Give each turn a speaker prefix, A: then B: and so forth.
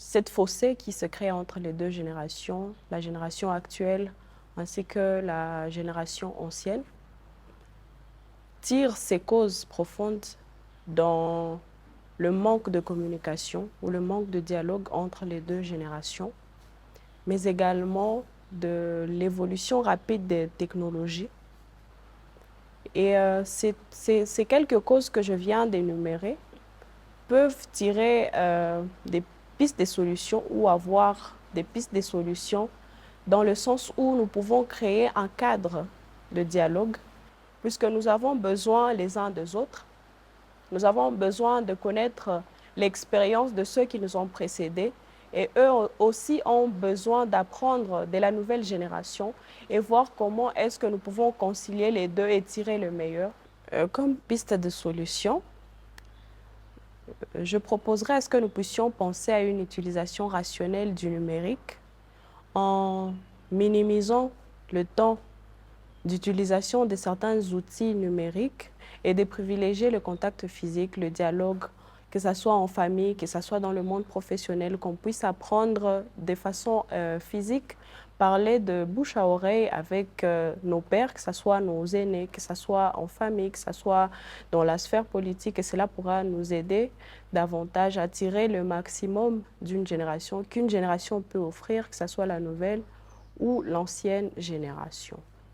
A: cette fossé qui se crée entre les deux générations, la génération actuelle ainsi que la génération ancienne, tire ses causes profondes dans le manque de communication ou le manque de dialogue entre les deux générations, mais également de l'évolution rapide des technologies. Et ces quelques causes que je viens d'énumérer peuvent tirer des pistes de solutions ou avoir des pistes de solutions dans le sens où nous pouvons créer un cadre de dialogue puisque nous avons besoin les uns des autres. Nous avons besoin de connaître l'expérience de ceux qui nous ont précédés et eux aussi ont besoin d'apprendre de la nouvelle génération et voir comment est-ce que nous pouvons concilier les deux et tirer le meilleur. Comme piste de solution, je proposerais à ce que nous puissions penser à une utilisation rationnelle du numérique en minimisant le temps d'utilisation de certains outils numériques et de privilégier le contact physique, le dialogue, que ce soit en famille, que ce soit dans le monde professionnel, qu'on puisse apprendre de façon physique, parler de bouche à oreille avec nos pairs, que ce soit nos aînés, que ce soit en famille, que ce soit dans la sphère politique. Et cela pourra nous aider davantage à tirer le maximum d'une génération, qu'une génération peut offrir, que ce soit la nouvelle ou l'ancienne génération.